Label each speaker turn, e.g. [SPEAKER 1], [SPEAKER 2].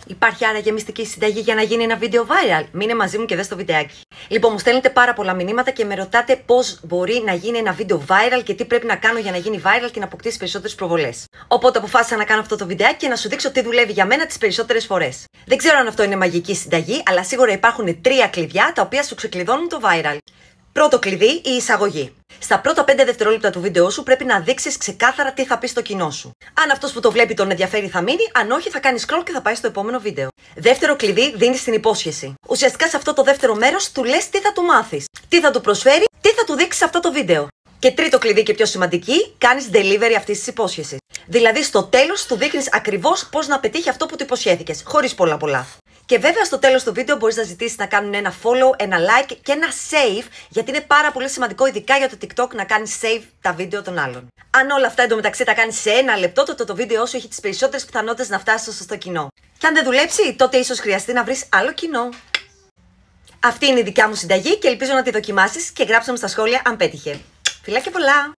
[SPEAKER 1] Υπάρχει άραγε μυστική συνταγή για να γίνει ένα βίντεο viral? Μείνε μαζί μου και δες το βιντεάκι. Λοιπόν, μου στέλνετε πάρα πολλά μηνύματα και με ρωτάτε πώς μπορεί να γίνει ένα βίντεο viral και τι πρέπει να κάνω για να γίνει viral και να αποκτήσει περισσότερες προβολές. Οπότε αποφάσισα να κάνω αυτό το βιντεάκι και να σου δείξω τι δουλεύει για μένα τις περισσότερες φορές. Δεν ξέρω αν αυτό είναι μαγική συνταγή, αλλά σίγουρα υπάρχουν 3 κλειδιά τα οποία σου ξεκλειδώνουν το viral. Πρώτο κλειδί, η εισαγωγή. Στα πρώτα 5 δευτερόλεπτα του βίντεο σου πρέπει να δείξεις ξεκάθαρα τι θα πεις στο κοινό σου. Αν αυτός που το βλέπει τον ενδιαφέρει θα μείνει, αν όχι θα κάνει scroll και θα πάει στο επόμενο βίντεο. Δεύτερο κλειδί, δίνεις την υπόσχεση. Ουσιαστικά σε αυτό το δεύτερο μέρος του λες τι θα του μάθεις, τι θα του προσφέρει, τι θα του δείξεις σε αυτό το βίντεο. Και τρίτο κλειδί και πιο σημαντική, κάνεις delivery αυτής της υπόσχεσης. Δηλαδή στο τέλος του δείχνεις ακριβώς πώς να πετύχει αυτό που του υποσχέθηκες, χωρίς πολλά. Και βέβαια στο τέλος του βίντεο μπορείς να ζητήσεις να κάνουν ένα follow, ένα like και ένα save, γιατί είναι πάρα πολύ σημαντικό, ειδικά για το TikTok, να κάνεις save τα βίντεο των άλλων. Αν όλα αυτά εντωμεταξύ τα κάνεις σε 1 λεπτό, τότε το βίντεο σου έχει τις περισσότερες πιθανότητες να φτάσει στο σωστό κοινό. Και αν δεν δουλέψει, τότε ίσως χρειαστεί να βρεις άλλο κοινό. Αυτή είναι η δικιά μου συνταγή και ελπίζω να τη δοκιμάσεις και γράψτε μου στα σχόλια αν πέτυχε. Φιλάκια πολλά!